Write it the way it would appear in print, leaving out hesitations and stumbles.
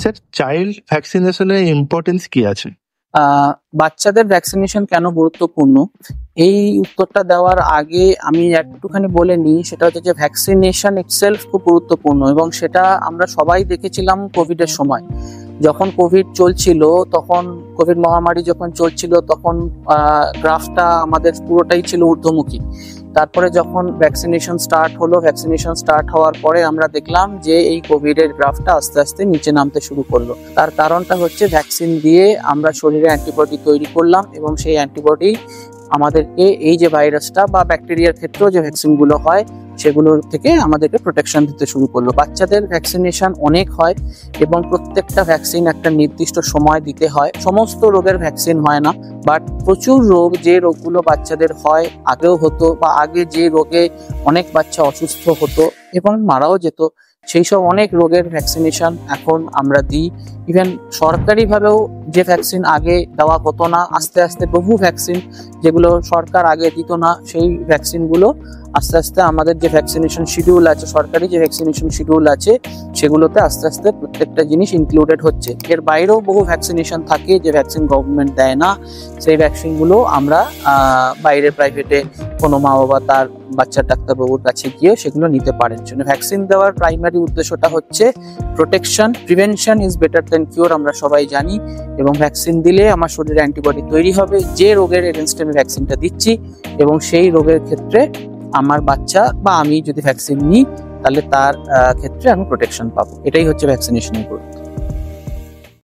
Sir, child ভ্যাকসিনেশনের importance কি আছে? বাচ্চাদের ভ্যাকসিনেশন কেন গুরুত্বপূর্ণ, এই উত্তরটা দেওয়ার আগে আমি একটুখানি বলে নিই। সেটা হচ্ছে যে ভ্যাকসিনেশন ইটসেলফ খুব গুরুত্বপূর্ণ, এবং সেটা আমরা সবাই দেখেছিলাম কোভিডের সময়। যখন কোভিড চলছিল, তখন কোভিড মহামারী যখন চলছিল, তখন গ্রাফটা আমাদের পুরোটাই ছিল ঊর্ধ্বমুখী। তারপরে যখন ভ্যাকসিনেশন স্টার্ট হওয়ার পরে আমরা দেখলাম যে এই কোভিড এর গ্রাফটা আস্তে আস্তে নিচে নামতে শুরু করলো। তার কারণটা হচ্ছে ভ্যাকসিন দিয়ে আমরা শরীরে অ্যান্টিবডি তৈরি করলাম, এবং সেই অ্যান্টিবডি আমাদেরকে এই যে ভাইরাসটা বা ব্যাকটেরিয়ার ক্ষেত্রেও যে ভ্যাকসিন গুলো হয় সেগুলোর থেকে আমাদেরকে প্রোটেকশন দিতে শুরু করলো। বাচ্চাদের ভ্যাকসিনেশন অনেক হয়, এবং প্রত্যেকটা ভ্যাকসিন একটা নির্দিষ্ট সময় দিতে হয়। সমস্ত রোগের ভ্যাকসিন হয় না, বাট প্রচুর রোগ, যে রোগগুলো বাচ্চাদের হয়, আগেও হতো, বা আগে যে রোগে অনেক বাচ্চা অসুস্থ হতো এবং মারাও যেত, সেই সব অনেক রোগের ভ্যাকসিনেশন এখন আমরা দিই। ইভেন সরকারিভাবেও যে ভ্যাকসিন আগে দেওয়া হতো না, আস্তে আস্তে বহু ভ্যাকসিন যেগুলো সরকার আগে দিত না, সেই ভ্যাকসিনগুলো আস্তে আস্তে আমাদের যে ভ্যাকসিনেশন শিডিউল আছে, সরকারি যে ভ্যাকসিনেশন শিডিউল আছে, সেগুলোতে আস্তে আস্তে প্রত্যেকটা জিনিস ইনক্লুডেড হচ্ছে। এর বাইরেও বহু ভ্যাকসিনেশন থাকে যে ভ্যাকসিন গভর্নমেন্ট দেয় না, সেই ভ্যাকসিনগুলো আমরা বাইরে প্রাইভেটে কোনো মা বাবা তার বাচ্চার ডাক্তারবাবুর কাছে গিয়ে সেগুলো নিতে পারেন। ভ্যাকসিন দেওয়ার প্রাইমারি উদ্দেশ্যটা হচ্ছে protection. Prevention is better then cure, আমরা সবাই জানি। এবং ভ্যাকসিন দিলে আমার শরীরে অ্যান্টিবডি তৈরি হবে যে রোগের এগেনস্টে আমি ভ্যাকসিনটা দিচ্ছি, এবং সেই রোগের ক্ষেত্রে আমার বাচ্চা বা আমি যদি ভ্যাকসিন নিই, তাহলে তার ক্ষেত্রে আমি প্রোটেকশন পাবো। এটাই হচ্ছে ভ্যাকসিনেশনের গুরুত্ব।